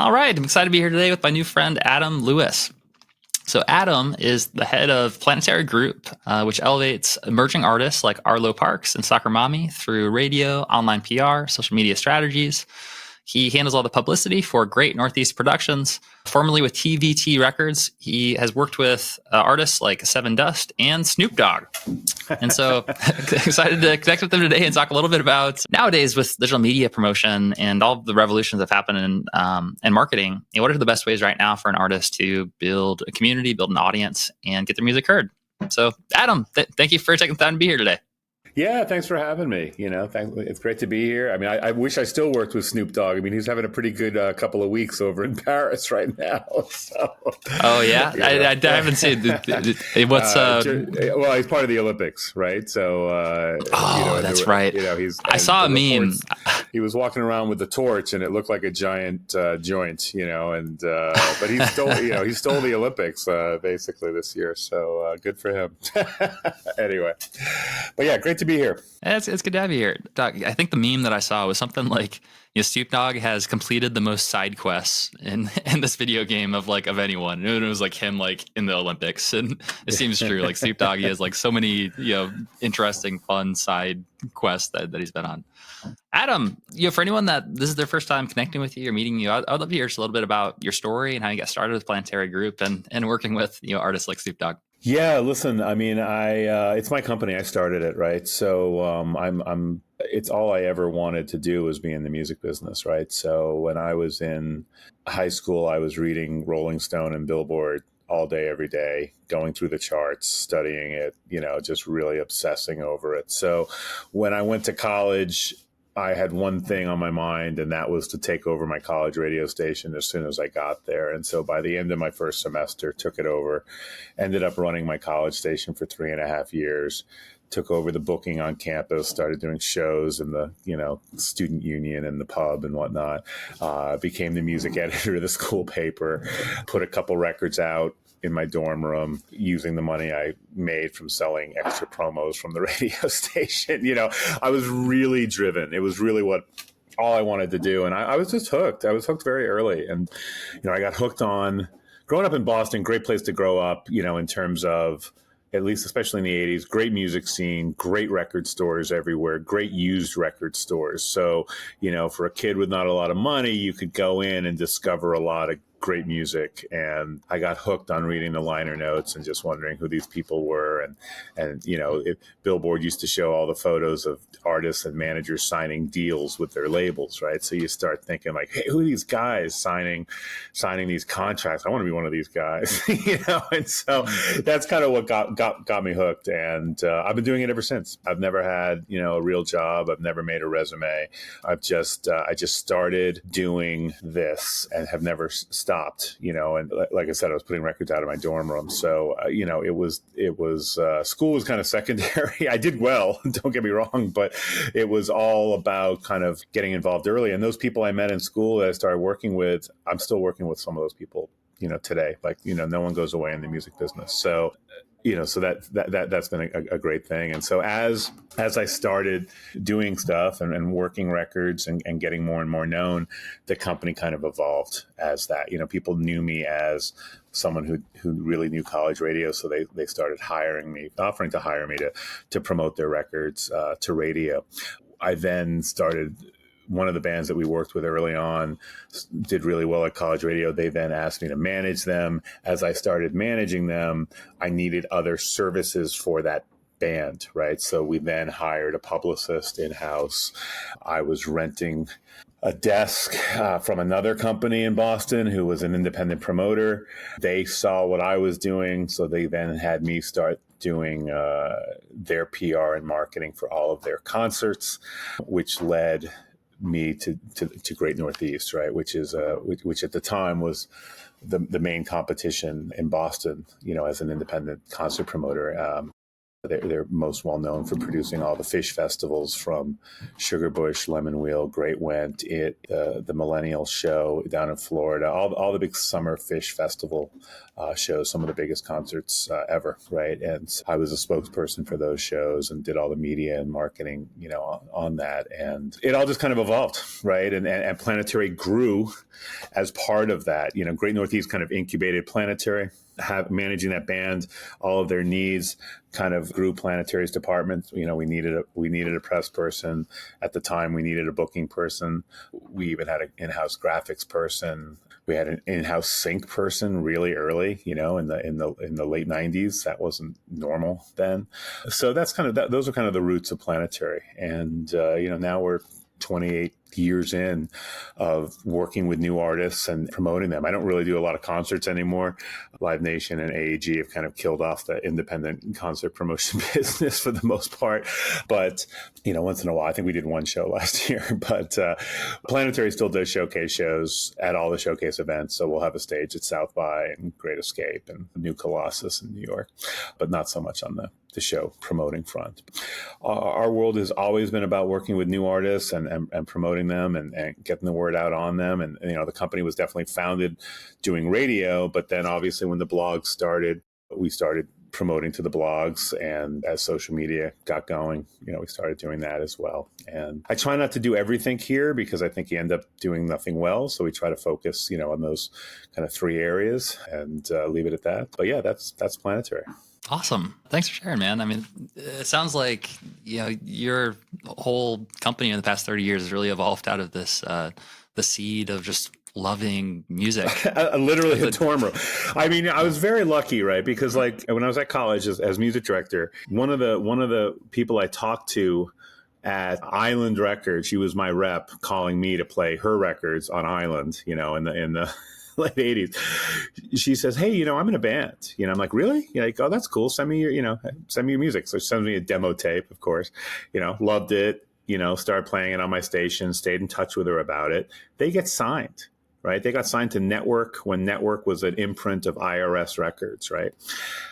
All right, I'm excited to be here today with my new friend, Adam Lewis. So Adam is the head of Planetary Group, which elevates emerging artists like Arlo Parks and Soccer Mommy through radio, online PR, social media strategies. He handles all the publicity for Great Northeast Productions. Formerly with TVT Records, he has worked with artists like Seven Dust and Snoop Dogg. And so excited to connect with them today and talk a little bit about nowadays with digital media promotion and all the revolutions that happen in marketing. What are the best ways right now for an artist to build a community, build an audience, and get their music heard? So Adam, thank you for taking the time to be here today. Yeah, thanks for having me. It's great to be here. I mean, I wish I still worked with Snoop Dogg. I mean, he's having a pretty good couple of weeks over in Paris right now. So, oh yeah, I haven't seen what's. Well, he's part of the Olympics, right? So, that's right. I saw a meme. He was walking around with the torch, and it looked like a giant joint. But he stole, he stole the Olympics basically this year. So good for him. Anyway, but yeah, great to be here. It's good to have you here, Doc. I think the meme that I saw was something like, Snoop Dogg has completed the most side quests in this video game of anyone. And it was like him in the Olympics, and it seems true. Like Snoop Dogg, he has so many interesting, fun side quests that he's been on. Adam, for anyone that this is their first time connecting with you or meeting you, I'd love to hear just a little bit about your story and how you got started with Planetary Group and working with artists like Snoop Dogg. Yeah, listen, I mean, it's my company. I started it, right? So it's all I ever wanted to do was be in the music business, right? So when I was in high school, I was reading Rolling Stone and Billboard all day, every day, going through the charts, studying it, just really obsessing over it. So when I went to college, I had one thing on my mind, and that was to take over my college radio station as soon as I got there. And so by the end of my first semester, took it over, ended up running my college station for 3.5 years, took over the booking on campus, started doing shows in the, student union and the pub and whatnot, became the music editor of the school paper, put a couple records out in my dorm room using the money I made from selling extra promos from the radio station. I was really driven. It was really all I wanted to do. And I was just hooked. I was hooked very early. And, I got hooked on growing up in Boston, great place to grow up, in terms of, at least especially in the 80s, great music scene, great record stores everywhere, great used record stores. So, for a kid with not a lot of money, you could go in and discover a lot of great music. And I got hooked on reading the liner notes and just wondering who these people were. And Billboard used to show all the photos of artists and managers signing deals with their labels, right? So you start thinking hey, who are these guys signing these contracts? I want to be one of these guys, And so that's kind of what got me hooked. And I've been doing it ever since. I've never had, a real job. I've never made a resume. I just started doing this and have never stopped, and like I said, I was putting records out of my dorm room. So, it was school was kind of secondary. I did well, don't get me wrong, but it was all about kind of getting involved early. And those people I met in school that I started working with, I'm still working with some of those people, today. No one goes away in the music business. So, so that's been a great thing. And so as I started doing stuff and working records and getting more and more known, the company kind of evolved as that. People knew me as someone who really knew college radio. So they started offering to hire me to promote their records to radio. I then started. One of the bands that we worked with early on did really well at college radio. They then asked me to manage them. As I started managing them, I needed other services for that band, right? So we then hired a publicist in-house. I was renting a desk from another company in Boston who was an independent promoter. They saw what I was doing, so they then had me start doing their PR and marketing for all of their concerts, which led me to Great Northeast, right? Which is which at the time was the main competition in Boston, as an independent concert promoter. They're most well known for producing all the fish festivals from Sugarbush, Lemon Wheel, Great Went, the Millennial Show down in Florida, all the big summer fish festival shows, some of the biggest concerts ever, right? And I was a spokesperson for those shows and did all the media and marketing, on that. And it all just kind of evolved, right? And Planetary grew as part of that. Great Northeast kind of incubated Planetary, managing that band, all of their needs, kind of grew Planetary's department. We needed a press person at the time. We needed a booking person. We even had an in-house graphics person. We had an in-house sync person really early, in the late '90s. That wasn't normal then. So that's those are kind of the roots of Planetary. And now we're 28 years in of working with new artists and promoting them. I don't really do a lot of concerts anymore. Live Nation and AAG have kind of killed off the independent concert promotion business for the most part. But, once in a while, I think we did one show last year, but Planetary still does showcase shows at all the showcase events. So we'll have a stage at South by and Great Escape and New Colossus in New York, but not so much on the show promoting front. Our world has always been about working with new artists and promoting them and getting the word out on them. And, the company was definitely founded doing radio, but then obviously when the blogs started, we started promoting to the blogs. And as social media got going, we started doing that as well. And I try not to do everything here because I think you end up doing nothing well. So we try to focus, on those kind of three areas and leave it at that. But yeah, that's Planetary. Awesome. Thanks for sharing, man. I mean, it sounds like, your whole company in the past 30 years has really evolved out of this, the seed of just loving music. Literally a dorm room. I mean, I was very lucky, right? Because when I was at college as music director, one of the people I talked to at Island Records, she was my rep calling me to play her records on Island, in the late 80s. She says, "Hey, I'm in a band." I'm like, "Really?" Like, "Oh, that's cool. Send me your music." So she sends me a demo tape, of course. Loved it. Started playing it on my station. Stayed in touch with her about it. They get signed. Right? They got signed to Network when Network was an imprint of IRS Records, right?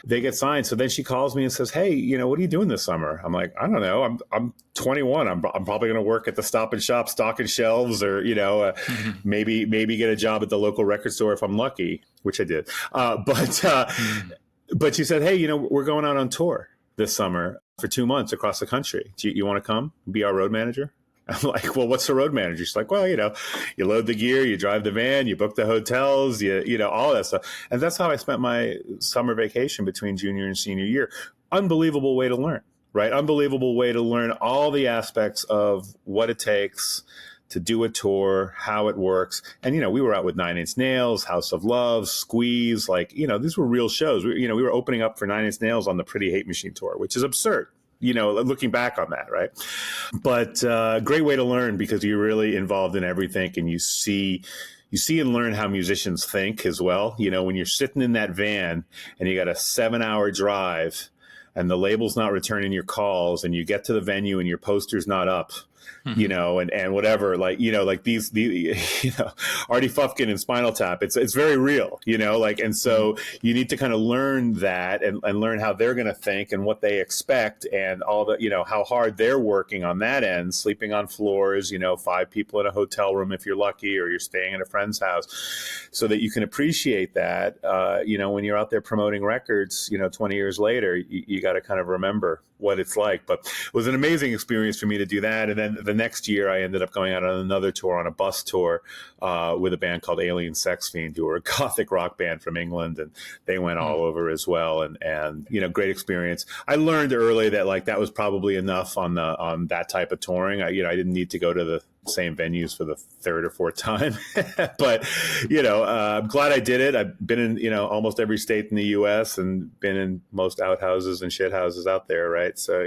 They get signed. So then she calls me and says, "Hey, what are you doing this summer?" I'm like, "I don't know. I'm 21. I'm probably going to work at the Stop and Shop, stocking shelves, or maybe get a job at the local record store if I'm lucky," which I did. But she said, "Hey, we're going out on tour this summer for 2 months across the country. Do you want to come be our road manager?" I'm like, "Well, what's the road manager?" She's like, "Well, you load the gear, you drive the van, you book the hotels, all that stuff." And that's how I spent my summer vacation between junior and senior year. Unbelievable way to learn, right? Unbelievable way to learn all the aspects of what it takes to do a tour, how it works. And, we were out with Nine Inch Nails, House of Love, Squeeze, these were real shows. We were opening up for Nine Inch Nails on the Pretty Hate Machine tour, which is absurd. Looking back on that, right? But great way to learn because you're really involved in everything and you see and learn how musicians think as well. When you're sitting in that van and you got a 7-hour drive and the label's not returning your calls and you get to the venue and your poster's not up, and whatever, these Artie Fufkin and Spinal Tap, it's very real, and so you need to kind of learn that and learn how they're going to think and what they expect and all the, how hard they're working on that end, sleeping on floors, 5 people in a hotel room if you're lucky, or you're staying at a friend's house, so that you can appreciate that, when you're out there promoting records, 20 years later, you got to kind of remember what it's like. But it was an amazing experience for me to do that. And then the next year I ended up going out on another tour, on a bus tour with a band called Alien Sex Fiend, who were a gothic rock band from England, and they went all over as well. And great experience. I learned early that that was probably enough on that type of touring. I didn't need to go to the same venues for the 3rd or 4th time. But, I'm glad I did it. I've been in, almost every state in the U.S. and been in most outhouses and shit houses out there, right? So,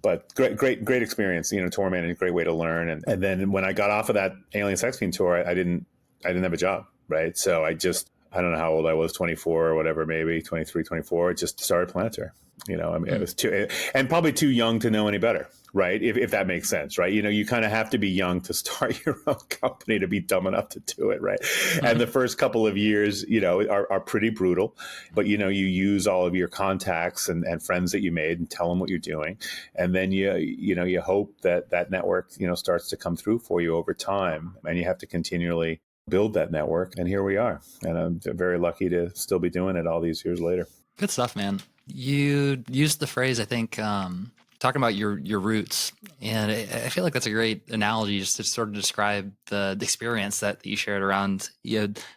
but great experience, tour managing, great way to learn. And then when I got off of that Alien Sex Fiend tour, I didn't have a job, right? So I don't know how old I was, 24 or whatever, maybe 23, 24, just started Planetary. I mean, it was too, and probably too young to know any better, right? If that makes sense, right? You kind of have to be young to start your own company to be dumb enough to do it, right? And the first couple of years, are pretty brutal, but you use all of your contacts and friends that you made and tell them what you're doing, and then you hope that network starts to come through for you over time, and you have to continually build that network. And here we are, and I'm very lucky to still be doing it all these years later. Good stuff, man. You used the phrase, I think, talking about your roots, and I feel like that's a great analogy just to sort of describe the experience that you shared around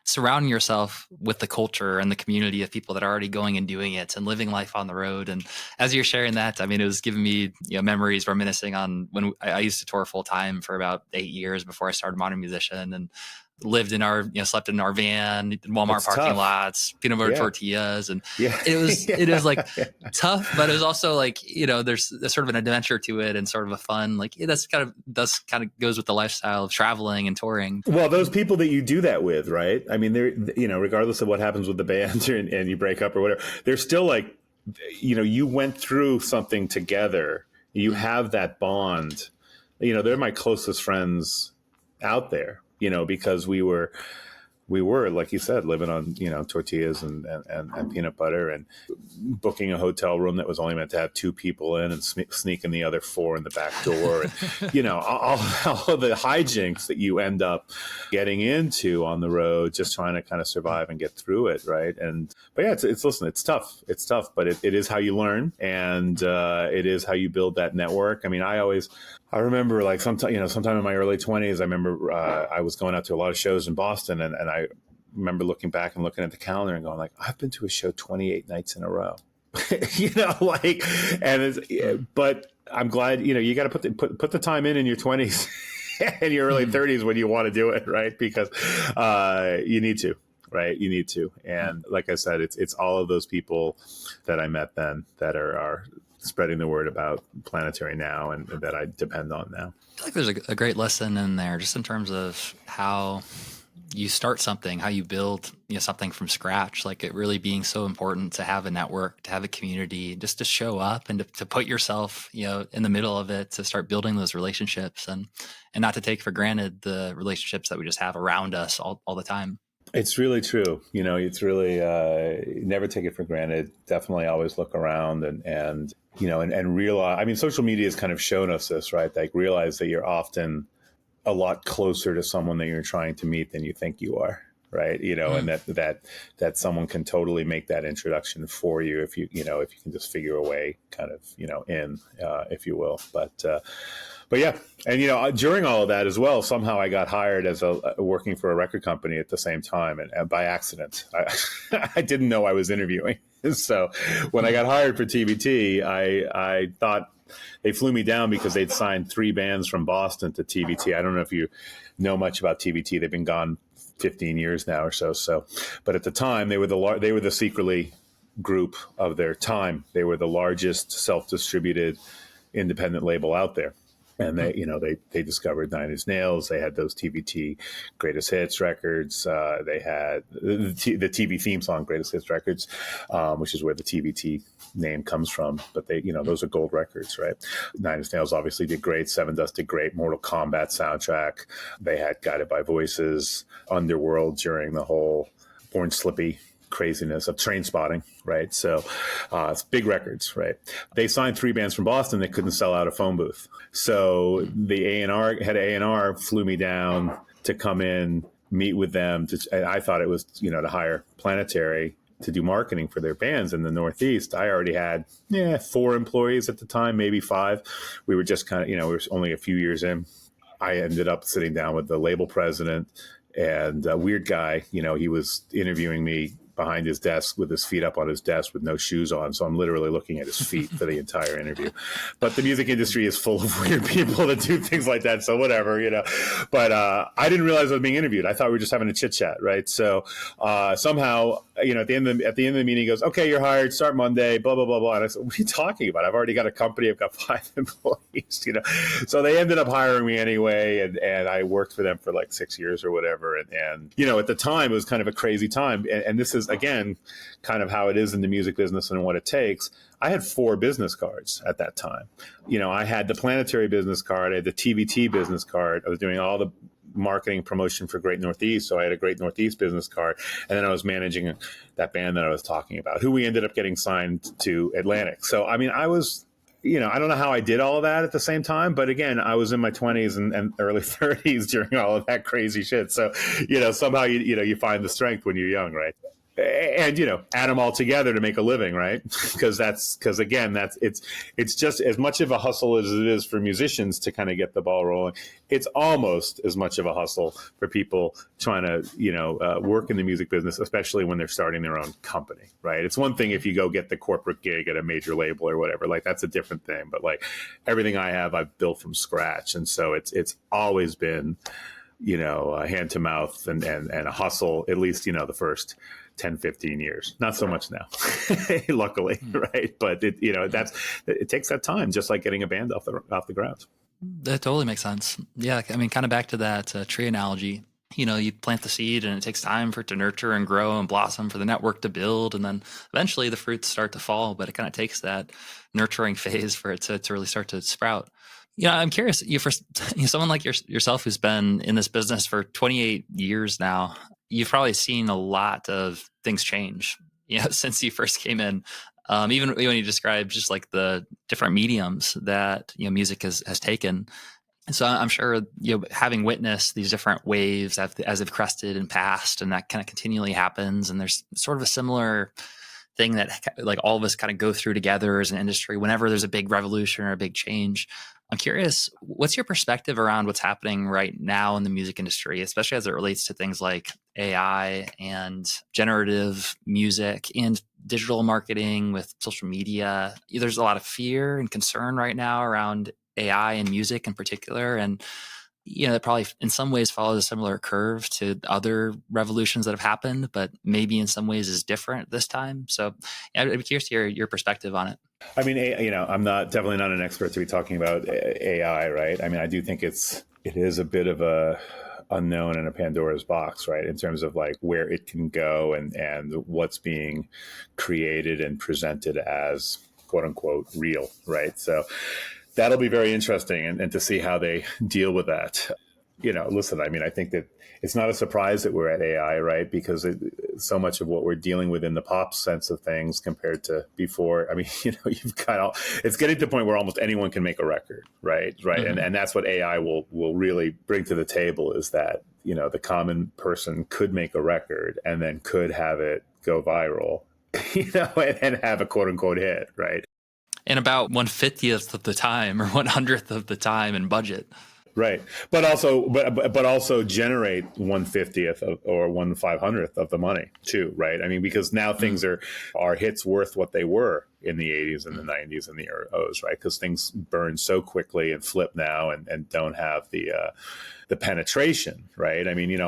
surrounding yourself with the culture and the community of people that are already going and doing it and living life on the road. And as you're sharing that, I mean, it was giving me memories reminiscing on when I used to tour full time for about 8 years before I started Modern Musician, and lived in our, slept in our van, Walmart That's parking tough. lots, peanut butter tortillas. And Yeah. it was like tough, but it was also like, there's sort of an adventure to it and sort of a fun, like that's kind of goes with the lifestyle of traveling and touring. Well, those people that you do that with, right? I mean, they're, regardless of what happens with the band and you break up or whatever, they're still like, you went through something together. You have that bond. They're my closest friends out there. Because we were, like you said, living on, tortillas and peanut butter, and booking a hotel room that was only meant to have 2 people in, and sneaking the other 4 in the back door. And, all of the hijinks that you end up getting into on the road, just trying to kind of survive and get through it. Right. But yeah, it's tough. It's tough, but it is how you learn, and it is how you build that network. I mean, I remember like sometime in my early 20s, I remember I was going out to a lot of shows in Boston, and I remember looking back and looking at the calendar and going like, I've been to a show 28 nights in a row, but I'm glad, you got to put the time in your 20s and your early 30s when you want to do it, right? Because you need to. Right. You need to. And like I said, it's all of those people that I met then that are spreading the word about Planetary now, and that I depend on now. I feel like there's a great lesson in there just in terms of how you start something, how you build something from scratch, like it really being so important to have a network, to have a community, just to show up and to put yourself in the middle of it, to start building those relationships, and not to take for granted the relationships that we just have around us all the time. It's really true. It's really never take it for granted. Definitely always look around and realize, I mean, social media has kind of shown us this, right? Like realize that you're often a lot closer to someone that you're trying to meet than you think you are. Right. And that someone can totally make that introduction for you if you can just figure a way kind of, if you will. But yeah. And, during all of that as well, somehow I got hired as working for a record company at the same time, and by accident. I didn't know I was interviewing. So when I got hired for TBT, I thought they flew me down because they'd signed 3 bands from Boston to TBT. I don't know if you know much about TBT. They've been gone 15 years now or so. But at the time, they were the secretly group of their time. They were the largest self-distributed independent label out there. And they discovered Nine Inch Nails. They had those TBT Greatest Hits records. They had the TV theme song Greatest Hits records, which is where the TBT name comes from. But those are gold records, right? Nine Inch Nails obviously did great. Seven Dust did great. Mortal Kombat soundtrack. They had Guided by Voices, Underworld during the whole Born Slippy craziness of Train Spotting, right? So it's big records, right? They signed 3 bands from Boston that couldn't sell out a phone booth. So the head of A&R flew me down to come in, meet with them. And I thought it was, to hire Planetary to do marketing for their bands in the Northeast. I already had 4 employees at the time, maybe 5. We were just kind of, we were only a few years in. I ended up sitting down with the label president, and a weird guy, he was interviewing me behind his desk with his feet up on his desk with no shoes on. So I'm literally looking at his feet for the entire interview. But the music industry is full of weird people that do things like that. So whatever, But I didn't realize I was being interviewed. I thought we were just having a chit chat, right? So somehow at the end of the meeting, he goes, "Okay, you're hired. Start Monday." Blah blah blah blah. And I said, "What are you talking about? I've already got a company. I've got 5 employees." So they ended up hiring me anyway, and I worked for them for like 6 years or whatever. And at the time, it was kind of a crazy time. And this is again kind of how it is in the music business and what it takes. I had 4 business cards at that time. I had the Planetary business card, I had the TVT business card. I was doing all the marketing promotion for Great Northeast, so I had a Great Northeast business card, and then I was managing that band that I was talking about, who we ended up getting signed to Atlantic. So I mean, I was, I don't know how I did all of that at the same time, but again, I was in my 20s and early 30s during all of that crazy shit. So somehow you find the strength when you're young, right? And add them all together to make a living, right? Because it's just as much of a hustle as it is for musicians to kind of get the ball rolling. It's almost as much of a hustle for people trying to work in the music business, especially when they're starting their own company, right? It's one thing if you go get the corporate gig at a major label or whatever, like that's a different thing. But like everything I have, I've built from scratch, and so it's always been hand to mouth and a hustle, at least the first 10, 15 years. Not so much now, luckily, right? But it takes that time, just like getting a band off the ground. That totally makes sense. Yeah, I mean, kind of back to that tree analogy. You plant the seed and it takes time for it to nurture and grow and blossom, for the network to build, and then eventually the fruits start to fall. But it kind of takes that nurturing phase for it to really start to sprout. I'm curious, for someone like yourself who's been in this business for 28 years now, you've probably seen a lot of things change, since you first came in. Even when you describe just like the different mediums that music has taken. So I'm sure having witnessed these different waves as they've crested and passed, and that kind of continually happens, and there's sort of a similar thing that like all of us kind of go through together as an industry whenever there's a big revolution or a big change. I'm curious, what's your perspective around what's happening right now in the music industry, especially as it relates to things like AI and generative music and digital marketing with social media? There's a lot of fear and concern right now around AI and music in particular. And that probably in some ways follows a similar curve to other revolutions that have happened, but maybe in some ways is different this time. So I'd be curious to hear your perspective on it. I mean, I'm definitely not an expert to be talking about AI, right? I mean, I do think it is a bit of a unknown and a Pandora's box, right? In terms of like where it can go and what's being created and presented as quote unquote real, right? So that'll be very interesting and to see how they deal with that. Listen, I mean, I think that it's not a surprise that we're at AI, right? Because so much of what we're dealing with in the pop sense of things compared to before. I mean, you've got it's getting to the point where almost anyone can make a record, right? Mm-hmm. And that's what AI will really bring to the table, is that, the common person could make a record and then could have it go viral, and have a quote unquote hit, right? And about 1/50th of the time or 100th of the time in budget. Right. But also generate 1/50th or 1/500th of the money too, right? I mean, because now things are hits worth what they were in the 80s and the 90s and the O's, right? Because things burn so quickly and flip now and don't have the penetration, right? I mean,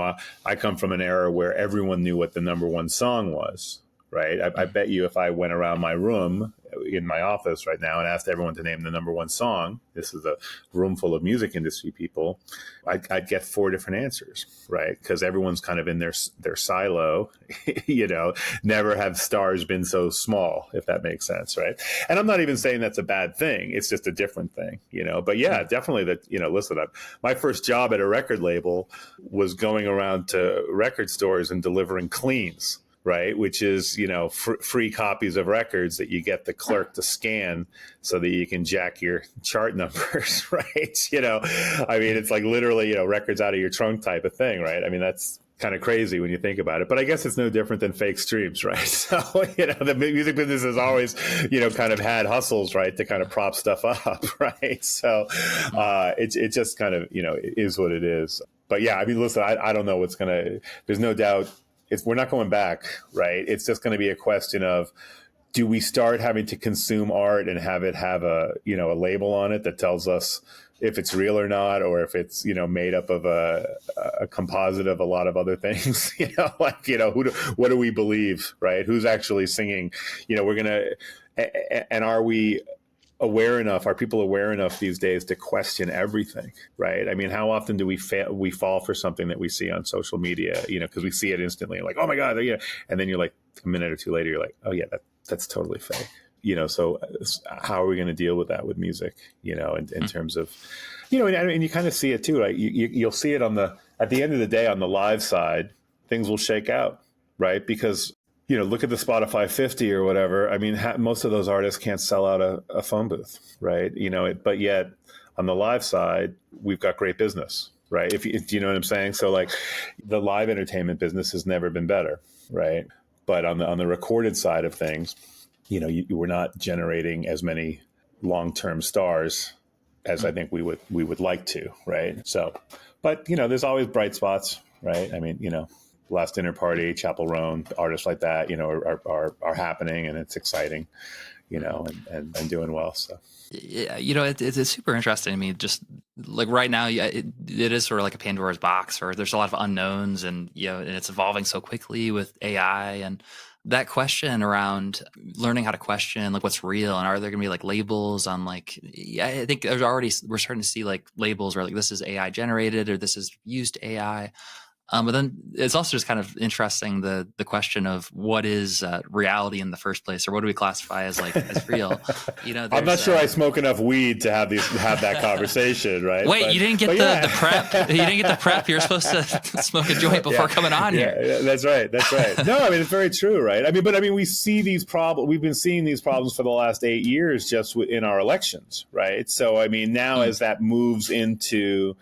I come from an era where everyone knew what the number one song was. Right. I bet you if I went around my room in my office right now and asked everyone to name the number one song, this is a room full of music industry people, I'd get 4 different answers, right? Because everyone's kind of in their silo, never have stars been so small, if that makes sense, right? And I'm not even saying that's a bad thing. It's just a different thing, But yeah, definitely that, listen, my first job at a record label was going around to record stores and delivering cleans. Right, which is free copies of records that you get the clerk to scan so that you can jack your chart numbers, right? I mean, it's like literally records out of your trunk type of thing, right? I mean, that's kind of crazy when you think about it, but I guess it's no different than fake streams, right? So the music business has always kind of had hustles, right, to kind of prop stuff up, right? So it just kind of it is what it is. But yeah, I mean, listen, I don't know what's gonna. There's no doubt. We're not going back, right? It's just going to be a question of, do we start having to consume art and have it have a, a label on it that tells us if it's real or not, or if it's, made up of a composite of a lot of other things, what do we believe, right? Who's actually singing, and are we aware enough? Are people aware enough these days to question everything, right? I mean, how often do we fall for something that we see on social media, because we see it instantly, like, oh my God, and then you're like, a minute or two later, you're like, oh yeah, that's totally fake. So how are we going to deal with that with music, in terms of, and you kind of see it too, right? You'll see it at the end of the day, on the live side, things will shake out, right? Because, look at the Spotify 50 or whatever. I mean, most of those artists can't sell out a phone booth, right? But yet on the live side, we've got great business, right? Do you know what I'm saying? So like the live entertainment business has never been better, right? But on the recorded side of things, we're not generating as many long-term stars as I think we would like to, right? So, but there's always bright spots, right? I mean, Last Dinner Party, Chapel Roan, artists like that, are happening, and it's exciting, and doing well. So. Yeah, it's super interesting to me. Just like right now, yeah, it is sort of like a Pandora's box, or there's a lot of unknowns, and and it's evolving so quickly with AI, and that question around learning how to question like what's real, and are there going to be like labels on like, yeah, I think we're starting to see like labels where like this is AI generated or this is used AI. But then it's also just kind of interesting the question of what is reality in the first place, or what do we classify as like as real? I'm not sure I smoke enough weed to have that conversation, right? Wait, you didn't get the prep. You didn't get the prep. You're supposed to smoke a joint before coming on here. Yeah, that's right. No, I mean it's very true, right? I mean, we see these problems. We've been seeing these problems for the last 8 years just in our elections, right? So I mean, now as that moves into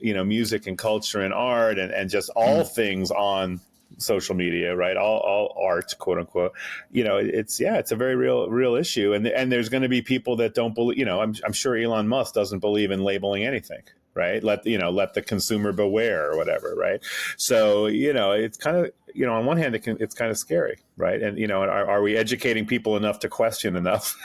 music and culture and art and just all things on social media, right? All art, quote unquote. It's a very real issue, and there's going to be people that don't believe. I'm sure Elon Musk doesn't believe in labeling anything, right? Let the consumer beware or whatever, right? So it's kind of on one hand it's kind of scary, right? And are we educating people enough to question enough?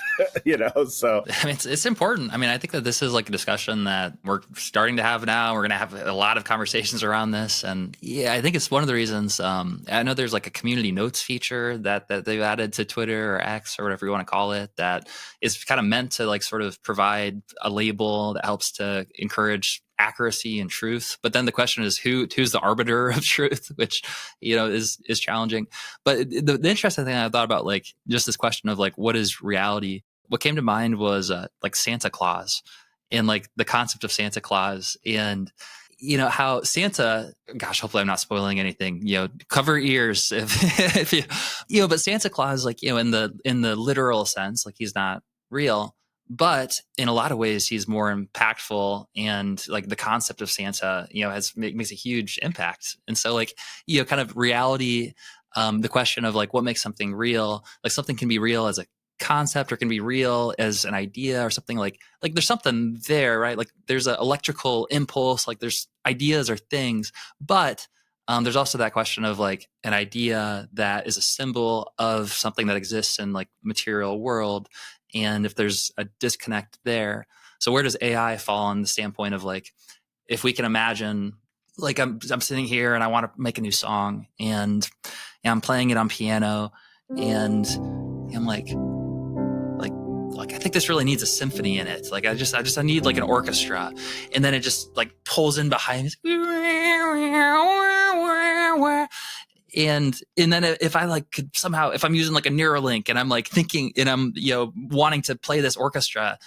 So I mean, it's important. I mean, I think that this is like a discussion that we're starting to have now. We're going to have a lot of conversations around this, and I think it's one of the reasons. I know there's like a community notes feature that they've added to Twitter or X or whatever you want to call it, that is kind of meant to like sort of provide a label that helps to encourage accuracy and truth. But then the question is who's the arbiter of truth, which is challenging. But the interesting thing I thought about, like just this question of like what is reality, what came to mind was like Santa Claus and like the concept of Santa Claus, and how Santa, gosh, hopefully I'm not spoiling anything, cover ears if you but Santa Claus, like in the literal sense, like he's not real. But in a lot of ways, he's more impactful, and like the concept of Santa, makes a huge impact. And so, like, kind of reality, the question of like what makes something real, like something can be real as a concept or can be real as an idea or something like there's something there, right? Like there's an electrical impulse, like there's ideas or things, but there's also that question of like an idea that is a symbol of something that exists in like material world. And if there's a disconnect there, so where does AI fall on the standpoint of like, if we can imagine, like I'm sitting here and I want to make a new song, and I'm playing it on piano, and I'm like I think this really needs a symphony in it. Like I need like an orchestra, and then it just like pulls in behind me. And then if I like could somehow, if I'm using like a Neuralink and I'm like thinking and I'm, wanting to play this orchestra,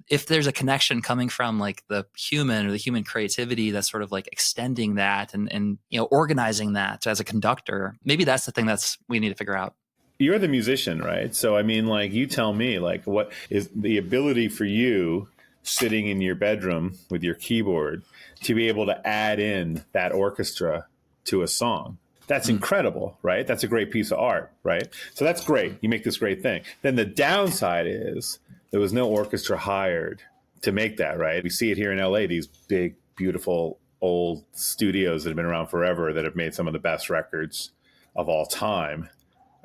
if there's a connection coming from like the human or the human creativity that's sort of like extending that and organizing that as a conductor, maybe that's the thing we need to figure out. You're the musician, right? So, I mean, like, you tell me, like, what is the ability for you sitting in your bedroom with your keyboard to be able to add in that orchestra to a song? That's incredible, right? That's a great piece of art, right? So that's great. You make this great thing. Then the downside is there was no orchestra hired to make that, right? We see it here in LA, these big, beautiful, old studios that have been around forever that have made some of the best records of all time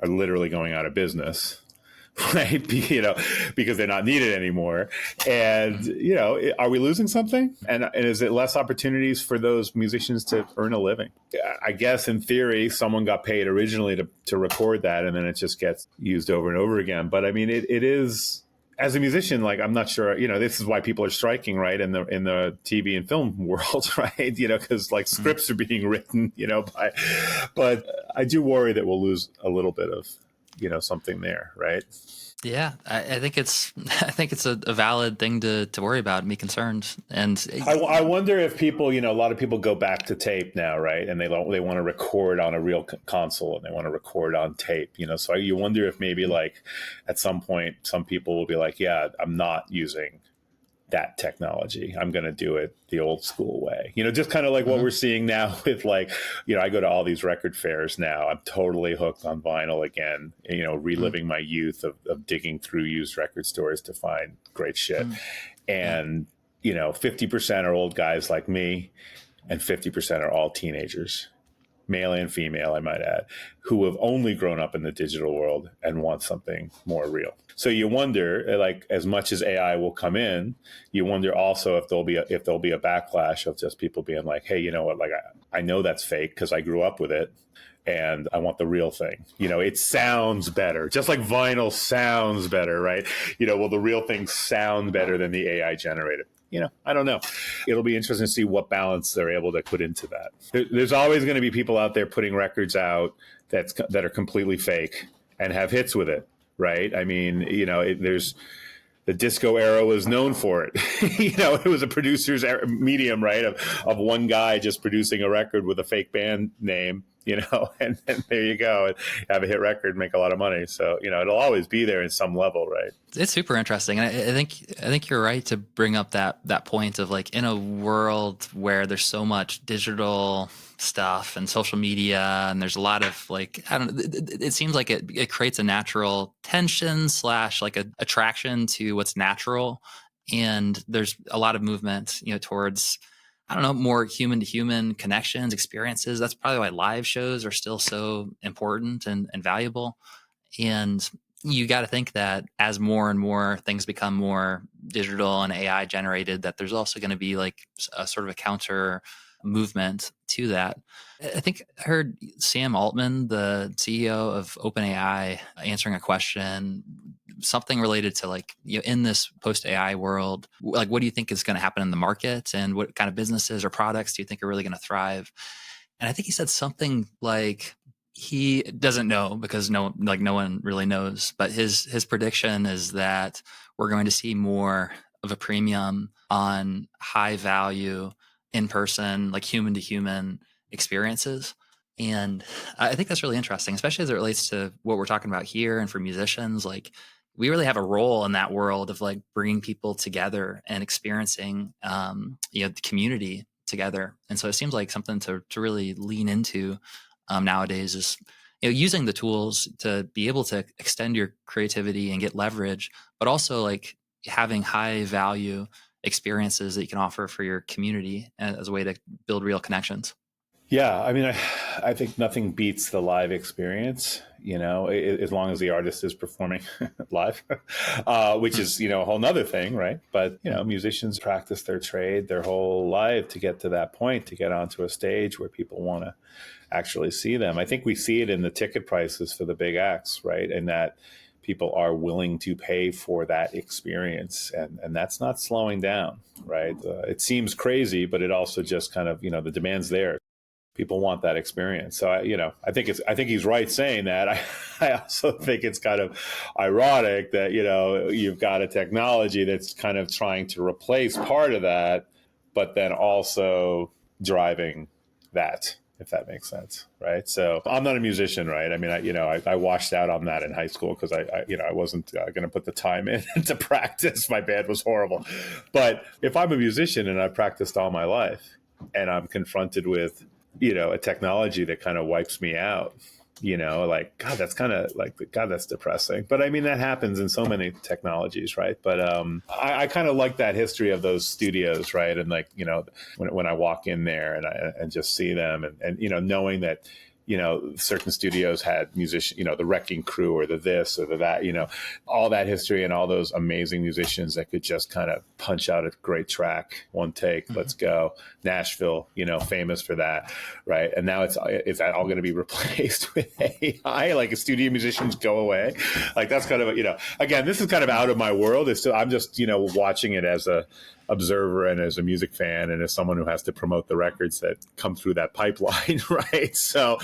are literally going out of business right? Because they're not needed anymore. And, are we losing something? And is it less opportunities for those musicians to earn a living? I guess in theory, someone got paid originally to record that, and then it just gets used over and over again. But I mean, it is, as a musician, like, I'm not sure, this is why people are striking, right, in the TV and film world, right? Because like scripts are being written, but I do worry that we'll lose a little bit of, something there, right? Yeah, I think it's I think it's a valid thing to worry about and be concerned. And I wonder if people, a lot of people go back to tape now, right? And they want to record on a real console, and they want to record on tape, So you wonder if maybe like at some point some people will be like, yeah, I'm not using that technology. I'm going to do it the old school way. Just kind of like what we're seeing now with like, I go to all these record fairs now. I'm totally hooked on vinyl again, reliving my youth of digging through used record stores to find great shit. And, 50% are old guys like me, and 50% are all teenagers, male and female, I might add, who have only grown up in the digital world and want something more real. So you wonder, like, as much as AI will come in, you wonder also if there'll be a backlash of just people being like, hey, you know what? Like, I know that's fake because I grew up with it, and I want the real thing. It sounds better, just like vinyl sounds better, right? Will the real thing sound better than the AI generated? I don't know. It'll be interesting to see what balance they're able to put into that. There's always going to be people out there putting records out that are completely fake and have hits with it, right? I mean, there's the disco era was known for it. It was a producer's medium, right? Of one guy just producing a record with a fake band name, and there you go. And have a hit record, make a lot of money. So, it'll always be there in some level, right? It's super interesting. And I think you're right to bring up that point of like, in a world where there's so much digital stuff and social media, and there's a lot of like, I don't know, it seems like it creates a natural tension / like a attraction to what's natural. And there's a lot of movement, towards, I don't know, more human to human connections, experiences. That's probably why live shows are still so important and valuable. And you got to think that as more and more things become more digital and AI generated, that there's also going to be like a sort of a counter movement to that. I think I heard Sam Altman, the CEO of OpenAI, answering a question, something related to like, in this post AI world, like, what do you think is going to happen in the market, and what kind of businesses or products do you think are really going to thrive? And I think he said something like, he doesn't know because no one really knows, but his prediction is that we're going to see more of a premium on high value in person, like human to human experiences. And I think that's really interesting, especially as it relates to what we're talking about here. And for musicians, like, we really have a role in that world of like bringing people together and experiencing, the community together. And so it seems like something to really lean into nowadays is, using the tools to be able to extend your creativity and get leverage, but also like having high value experiences that you can offer for your community as a way to build real connections. Yeah, I mean, I think nothing beats the live experience, as long as the artist is performing live, which is, a whole nother thing, right? But, musicians practice their trade their whole life to get to that point, to get onto a stage where people want to actually see them. I think we see it in the ticket prices for the big acts, right? And that people are willing to pay for that experience, and that's not slowing down, right? It seems crazy, but it also just kind of, the demand's there. People want that experience. So I think he's right saying that. I also think it's kind of ironic that, you've got a technology that's kind of trying to replace part of that, but then also driving that, if that makes sense, right? So I'm not a musician, right? I mean, I washed out on that in high school because I wasn't going to put the time in to practice. My band was horrible. But if I'm a musician and I've practiced all my life, and I'm confronted with, a technology that kind of wipes me out, like, God, that's kind of like, God, that's depressing. But I mean, that happens in so many technologies, right? But I kind of like that history of those studios, right? And like, when I walk in there and just see them and knowing that, certain studios had musicians, the Wrecking Crew or the this or the that, all that history and all those amazing musicians that could just kind of punch out a great track, one take, let's go. Nashville, famous for that, right? And now is that all going to be replaced with AI? Like, studio musicians go away? Like, that's kind of again, this is kind of out of my world. It's still, I'm just watching it as a observer and as a music fan and as someone who has to promote the records that come through that pipeline, right? So,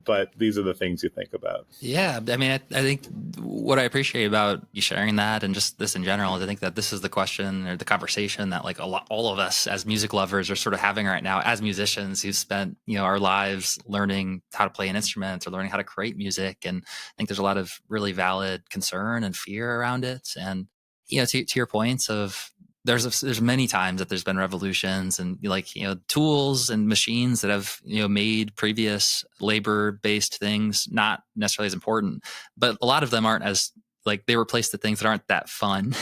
but these are the things you think about. Yeah, I mean, I think what I appreciate about you sharing that and just this in general is I think that this is the question or the conversation that like all of us as music lovers are sort of having right now as musicians who've spent our lives learning how to play an instrument or learning how to create music. And I think there's a lot of really valid concern and fear around it. And to your points of there's many times that there's been revolutions and tools and machines that have made previous labor-based things not necessarily as important, but a lot of them aren't as they replace the things that aren't that fun.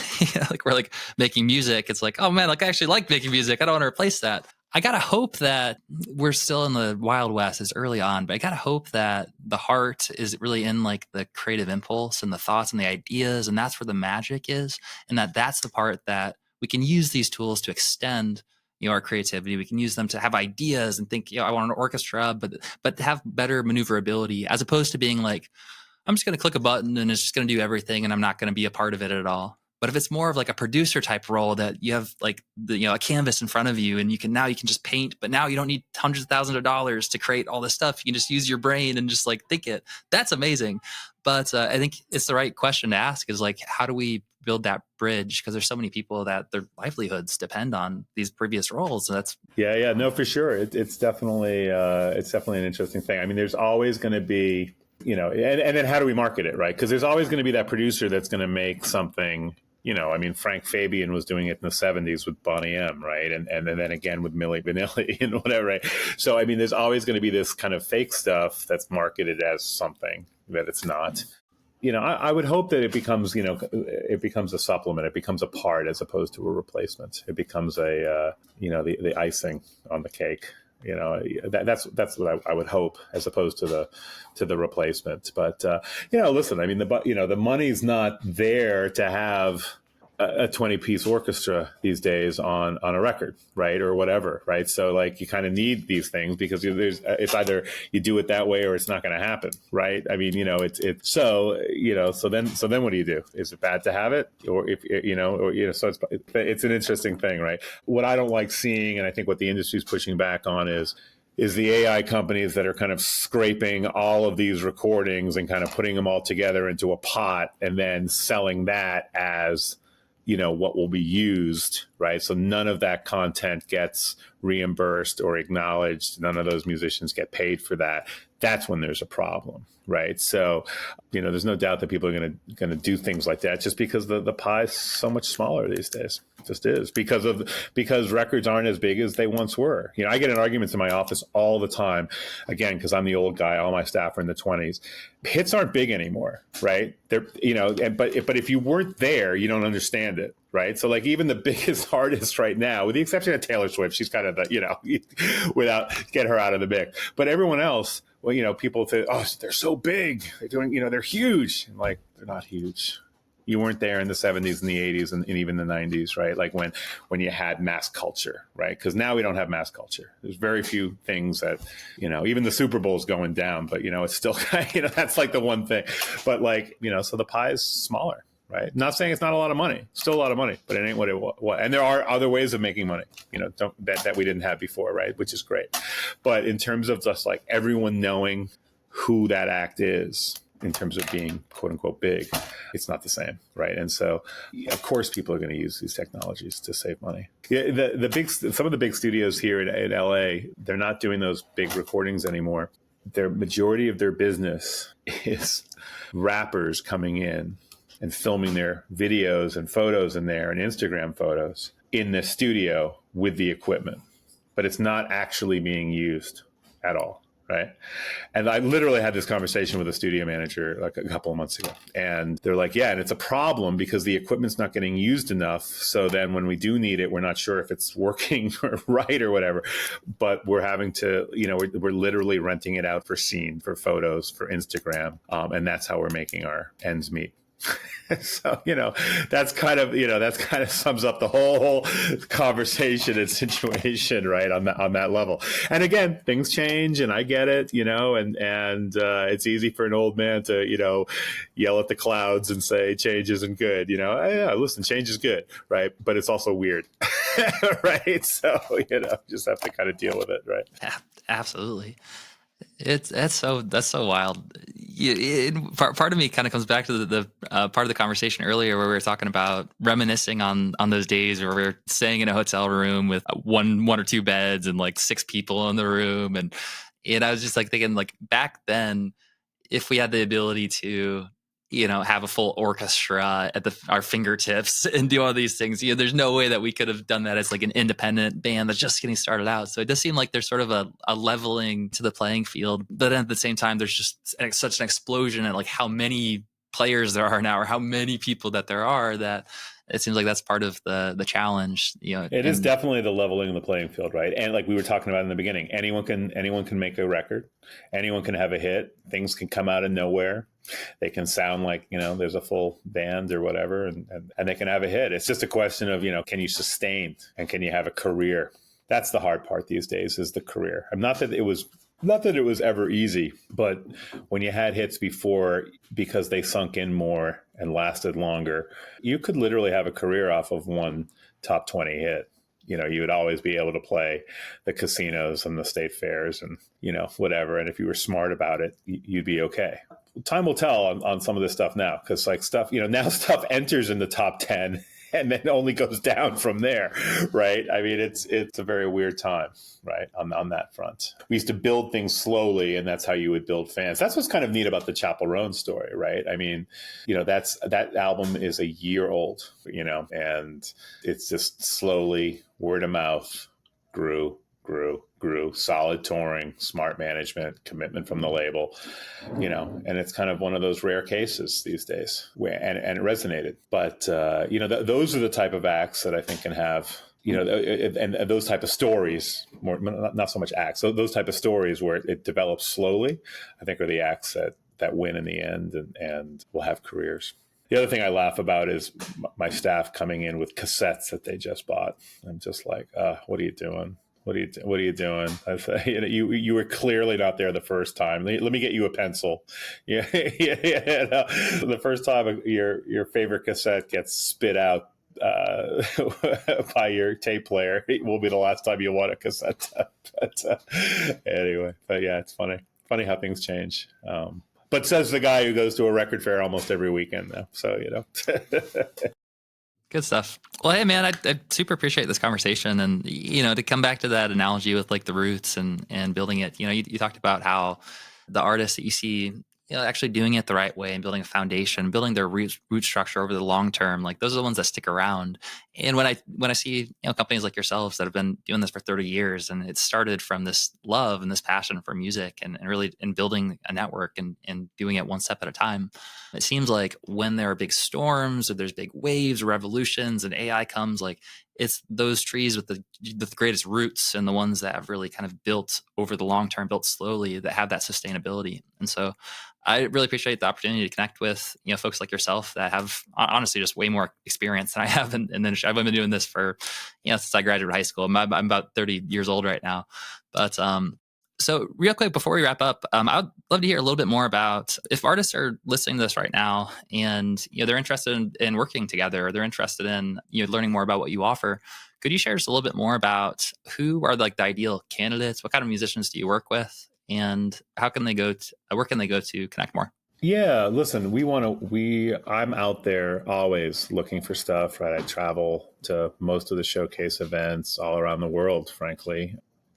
Like we're making music. It's like, oh man, I actually like making music. I don't want to replace that. I gotta hope that we're still in the Wild West. It's early on, but I gotta hope that the heart is really in the creative impulse and the thoughts and the ideas, and that's where the magic is, and that's the part that we can use these tools to extend our creativity. We can use them to have ideas and think, I want an orchestra, but have better maneuverability as opposed to being I'm just going to click a button and it's just going to do everything and I'm not going to be a part of it at all. But if it's more of a producer type role that you have a canvas in front of you and you can just paint, but now you don't need hundreds of thousands of dollars to create all this stuff. You can just use your brain and just think it. That's amazing. But I think it's the right question to ask is how do we build that bridge? Because there's so many people that their livelihoods depend on these previous roles. So that's no, for sure. It's definitely an interesting thing. I mean, there's always going to be and then how do we market it, right? Because there's always going to be that producer that's going to make something. I mean, Frank Fabian was doing it in the 70s with Boney M, right? And then again with Milli Vanilli and whatever, right? So, I mean, there's always going to be this kind of fake stuff that's marketed as something that it's not. I would hope that it becomes a supplement. It becomes a part as opposed to a replacement. It becomes the icing on the cake. That's what I would hope as opposed to the replacement. But listen, I mean, the money's not there to have a 20-piece orchestra these days on a record, right, or whatever, right? So you kind of need these things because it's either you do it that way or it's not going to happen, right? I mean, so then what do you do? Is it bad to have it, or so it's an interesting thing, right? What I don't like seeing, and I think what the industry is pushing back on is the AI companies that are kind of scraping all of these recordings and kind of putting them all together into a pot and then selling that as what will be used, right? So none of that content gets reimbursed or acknowledged. None of those musicians get paid for that. That's when there's a problem, right? So, there's no doubt that people are going to do things like that just because the pie is so much smaller these days. It just is because records aren't as big as they once were. I get in arguments in my office all the time, again, because I'm the old guy. All my staff are in the 20s. Hits aren't big anymore, right? They're, but if you weren't there, you don't understand it, right? So even the biggest artists right now, with the exception of Taylor Swift, she's kind of the, without get her out of the mix. But everyone else, well, people say, oh, they're so big. They're doing, they're huge. And they're not huge. You weren't there in the 70s and the 80s and even the 90s, right? When you had mass culture, right? Because now we don't have mass culture. There's very few things that, even the Super Bowl is going down, but, it's still, that's the one thing. But so the pie is smaller, right? Not saying it's not a lot of money. Still a lot of money, but it ain't what it was. And there are other ways of making money, that we didn't have before, right? Which is great. But in terms of just everyone knowing who that act is, in terms of being quote unquote big, it's not the same, right? And so, of course, people are going to use these technologies to save money. Yeah, some of the big studios here in LA, they're not doing those big recordings anymore. Their majority of their business is rappers coming in and filming their videos and photos in there and Instagram photos in the studio with the equipment, but it's not actually being used at all. right? And I literally had this conversation with a studio manager like a couple of months ago. And they're like, yeah, and it's a problem because the equipment's not getting used enough. So then when we do need it, we're not sure if it's working right or whatever. But we're having to, we're literally renting it out for scene, for photos, for Instagram. And that's how we're making our ends meet. So, that's kind of sums up the whole conversation and situation, right, on that level. And again, things change, and I get it, and it's easy for an old man to, yell at the clouds and say change isn't good. Yeah, listen, change is good, right? But it's also weird, right? So, just have to kind of deal with it, right? Yeah, absolutely. That's so wild. Part of me kind of comes back to the part of the conversation earlier where we were talking about reminiscing on those days where we were staying in a hotel room with one or two beds and like six people in the room, and I was just like thinking, like, back then, if we had the ability to have a full orchestra at our fingertips and do all these things, there's no way that we could have done that as like an independent band that's just getting started out. So it does seem like there's sort of a leveling to the playing field, but at the same time there's just such an explosion at like how many players there are now, or how many people that there are, that it seems like that's part of the challenge. It is definitely the leveling of the playing field, right? And like we were talking about in the beginning, anyone can make a record, anyone can have a hit, things can come out of nowhere. They can sound like, there's a full band or whatever, and they can have a hit. It's just a question of, can you sustain and can you have a career? That's the hard part these days, is the career. Not that it was ever easy, but when you had hits before, because they sunk in more and lasted longer, you could literally have a career off of one top 20 hit. You would always be able to play the casinos and the state fairs and, whatever. And if you were smart about it, you'd be okay. Time will tell on some of this stuff now, because like stuff, now stuff enters in the top 10 and then only goes down from there, right? I mean, it's a very weird time, right, on that front. We used to build things slowly, and that's how you would build fans. That's what's kind of neat about the Chapel Roan story, right? I mean, that album is a year old, and it's just slowly, word of mouth, grew, solid touring, smart management, commitment from the label, and it's kind of one of those rare cases these days and it resonated. But, those are the type of acts that I think can have, and those type of stories, more, not so much acts, so those type of stories where it develops slowly, I think are the acts that win in the end and will have careers. The other thing I laugh about is my staff coming in with cassettes that they just bought. I'm just like, what are you doing? What are you doing? I say, you were clearly not there the first time. Let me get you a pencil. Yeah, the first time your favorite cassette gets spit out by your tape player, it will be the last time you want a cassette. Anyway, yeah, it's funny how things change. But says the guy who goes to a record fair almost every weekend now. So Good stuff. Well, hey man, I super appreciate this conversation, and to come back to that analogy with like the roots and building it. You talked about how the artists that you see, actually doing it the right way and building a foundation, building their root structure over the long term, like those are the ones that stick around. And when I see companies like yourselves that have been doing this for 30 years, and it started from this love and this passion for music and really in building a network and doing it one step at a time, it seems like when there are big storms or there's big waves or revolutions and AI comes, like it's those trees with the greatest roots and the ones that have really kind of built over the long term, built slowly, that have that sustainability. And so I really appreciate the opportunity to connect with folks like yourself that have honestly just way more experience than I have. And then I've been doing this for since I graduated high school. I'm about 30 years old right now. But so real quick before we wrap up, I would love to hear a little bit more about if artists are listening to this right now and they're interested in working together, or they're interested in learning more about what you offer. Could you share just a little bit more about who are like the ideal candidates? What kind of musicians do you work with? And how can they where can they go to connect more? Yeah, listen, I'm out there always looking for stuff, right? I travel to most of the showcase events all around the world, frankly,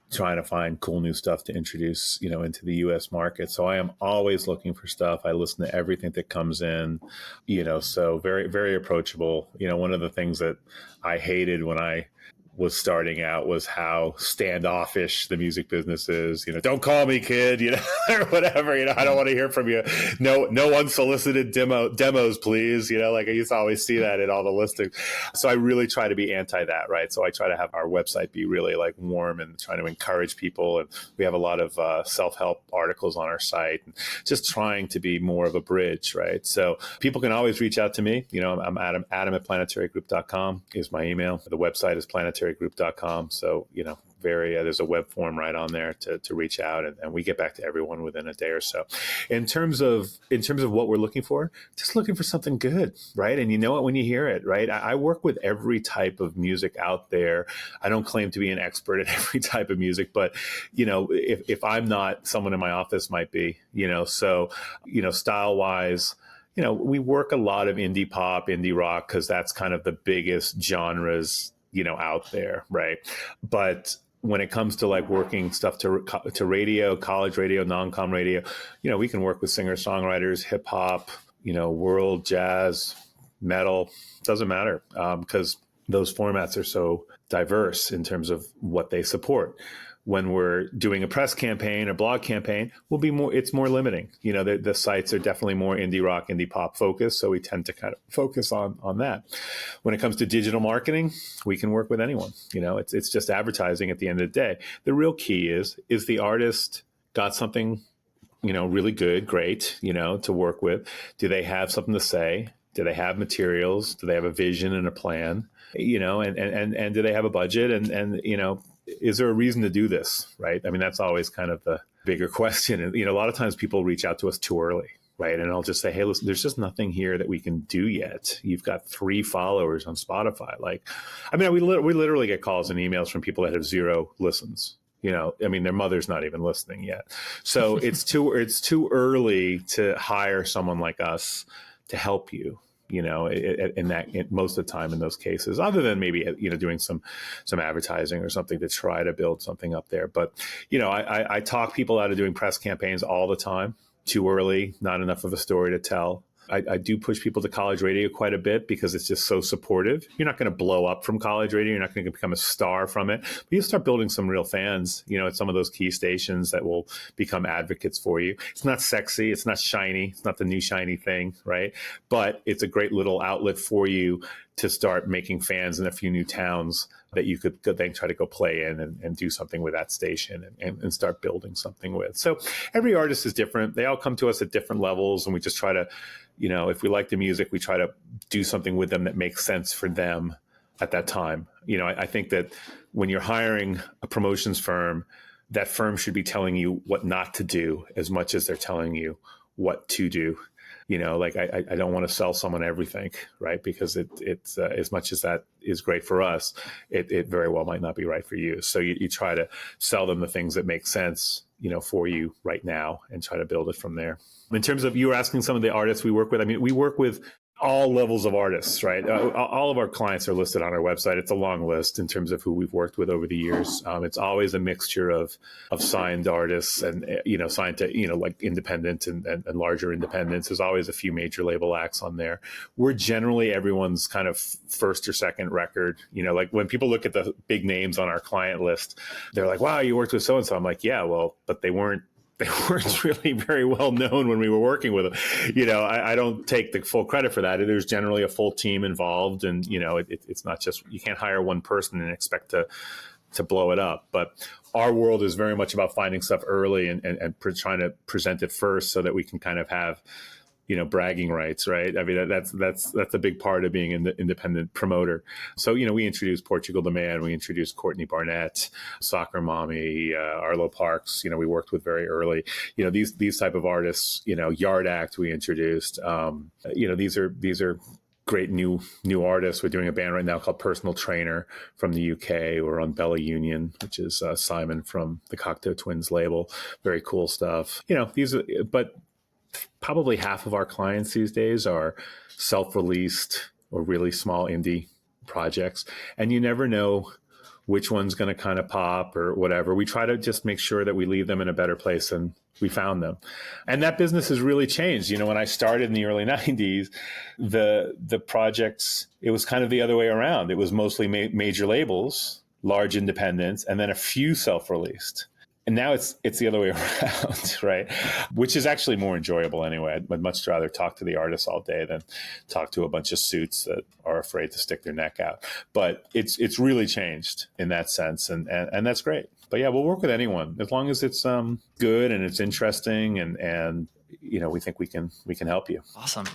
trying to find cool new stuff to introduce, into the US market. So I am always looking for stuff. I listen to everything that comes in, so very, very approachable. One of the things that I hated when I was starting out was how standoffish the music business is. Don't call me, kid, or whatever. I don't want to hear from you. No unsolicited demos, please. Like I used to always see that in all the listings. So I really try to be anti that, right? So I try to have our website be really like warm and trying to encourage people. And we have a lot of self-help articles on our site, and just trying to be more of a bridge, right? So people can always reach out to me. I'm Adam at planetarygroup.com is my email. The website is planetarygroup.com. So, there's a web form right on there to reach out, and we get back to everyone within a day or so. In terms of what we're looking for, just looking for something good, right? And you know it when you hear it, right? I work with every type of music out there. I don't claim to be an expert at every type of music, but if I'm not, someone in my office might be, so style wise, we work a lot of indie pop, indie rock, because that's kind of the biggest genres out there, right? But when it comes to like working stuff to radio, college radio, non-com radio, we can work with singer-songwriters, hip hop, world, jazz, metal, doesn't matter, because those formats are so diverse in terms of what they support. When we're doing a press campaign, a blog campaign, it's more limiting. The sites are definitely more indie rock, indie pop focused. So we tend to kind of focus on that. When it comes to digital marketing, we can work with anyone. It's just advertising at the end of the day. The real key is the artist got something, really good, great, to work with? Do they have something to say? Do they have materials? Do they have a vision and a plan? And do they have a budget? And is there a reason to do this, right? I mean, that's always kind of the bigger question. And, a lot of times people reach out to us too early, right? And I'll just say, hey, listen, there's just nothing here that we can do yet. You've got 3 followers on Spotify. We literally get calls and emails from people that have 0 listens. Their mother's not even listening yet. So it's too early to hire someone like us to help you. Most of the time in those cases, other than maybe, doing some advertising or something to try to build something up there. But, I talk people out of doing press campaigns all the time. Too early, not enough of a story to tell. I do push people to college radio quite a bit because it's just so supportive. You're not going to blow up from college radio. You're not going to become a star from it. But you start building some real fans, at some of those key stations that will become advocates for you. It's not sexy. It's not shiny. It's not the new shiny thing, right? But it's a great little outlet for you to start making fans in a few new towns that you could then try to go play in and do something with that station and start building something with. So every artist is different. They all come to us at different levels, and we just try to, if we like the music, we try to do something with them that makes sense for them at that time. I think that when you're hiring a promotions firm, that firm should be telling you what not to do as much as they're telling you what to do. I don't want to sell someone everything, right? Because it's as much as that is great for us, it very well might not be right for you. So you try to sell them the things that make sense, for you right now, and try to build it from there. In terms of, you were asking some of the artists we work with. We work with all levels of artists, right? All of our clients are listed on our website. It's a long list in terms of who we've worked with over the years. It's always a mixture of signed artists and, signed to, like independent and larger independents. There's always a few major label acts on there. We're generally everyone's kind of first or second record. Like when people look at the big names on our client list, they're like, wow, you worked with so-and-so. I'm like, yeah, well, but they weren't really very well known when we were working with them. I don't take the full credit for that. There's generally a full team involved, and it's not just, you can't hire one person and expect to blow it up. But our world is very much about finding stuff early and trying to present it first so that we can kind of have bragging rights, right? That's a big part of being an independent promoter. So, we introduced Portugal the Man, we introduced Courtney Barnett, Soccer Mommy, Arlo Parks, we worked with very early. These type of artists, Yard Act we introduced. These are great new artists. We're doing a band right now called Personal Trainer from the UK. We're on Bella Union, which is Simon from the Cocteau Twins label. Very cool stuff. But probably half of our clients these days are self-released or really small indie projects. And you never know which one's going to kind of pop or whatever. We try to just make sure that we leave them in a better place than we found them. And that business has really changed. When I started in the early 90s, the projects, it was kind of the other way around. It was mostly major labels large independents, and then a few self-released. And now it's the other way around, right? Which is actually more enjoyable anyway. I'd much rather talk to the artists all day than talk to a bunch of suits that are afraid to stick their neck out. But it's really changed in that sense, and that's great. But yeah, we'll work with anyone as long as it's good and it's interesting, and we think we can help you. Awesome.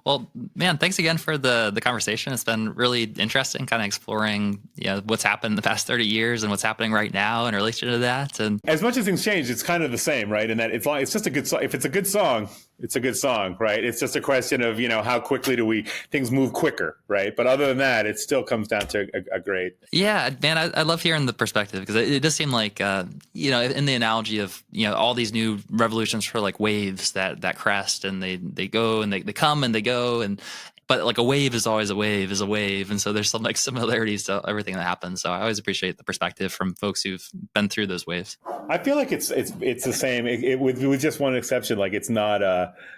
Well, man, thanks again for the conversation. It's been really interesting, kind of exploring, what's happened in the past 30 years and what's happening right now in relation to that. And as much as things change, it's kind of the same, right? And that it's just a good song. If it's a good song, it's a good song, right? It's just a question of, how quickly things move quicker, right? But other than that, it still comes down to a great. Yeah, man, I love hearing the perspective, because it does seem like, in the analogy of, all these new revolutions for like waves that crest, and they go and they come and they go, but like a wave is always a wave is a wave. And so there's some like similarities to everything that happens. So I always appreciate the perspective from folks who've been through those waves. I feel like it's the same with just one exception. Like it's not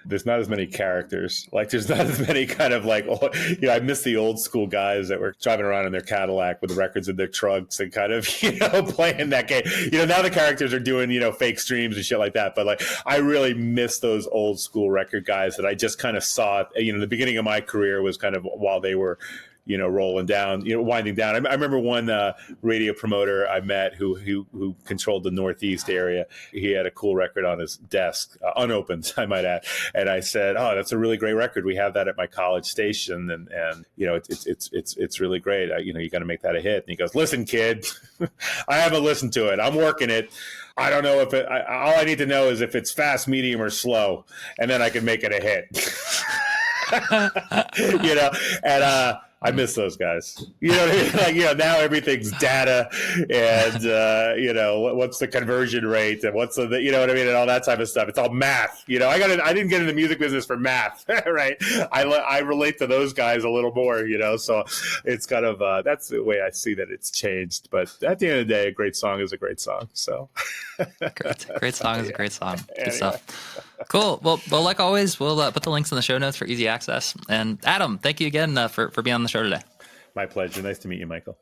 there's not as many characters. Like there's not as many kind of like, I miss the old school guys that were driving around in their Cadillac with the records in their trunks and kind of, playing that game. Now the characters are doing, fake streams and shit like that. But like, I really miss those old school record guys that I just kind of saw, the beginning of my career was kind of while they were, rolling down, winding down. I remember one radio promoter I met who controlled the Northeast area. He had a cool record on his desk, unopened, I might add. And I said, "Oh, that's a really great record. We have that at my college station, and it's really great. You got to make that a hit." And he goes, "Listen, kid, I haven't listened to it. I'm working it. I don't know if all I need to know is if it's fast, medium, or slow, and then I can make it a hit." And I miss those guys. What I mean? Like, now everything's data, and what's the conversion rate, and what's the what I mean, and all that type of stuff. It's all math. I didn't get in the music business for math, right? I relate to those guys a little more, So it's kind of that's the way I see that it's changed. But at the end of the day, a great song is a great song. So great song is a great song. Good stuff. Cool. Well, like always, we'll put the links in the show notes for easy access. And Adam, thank you again for being on the show today. My pleasure. Nice to meet you, Michael.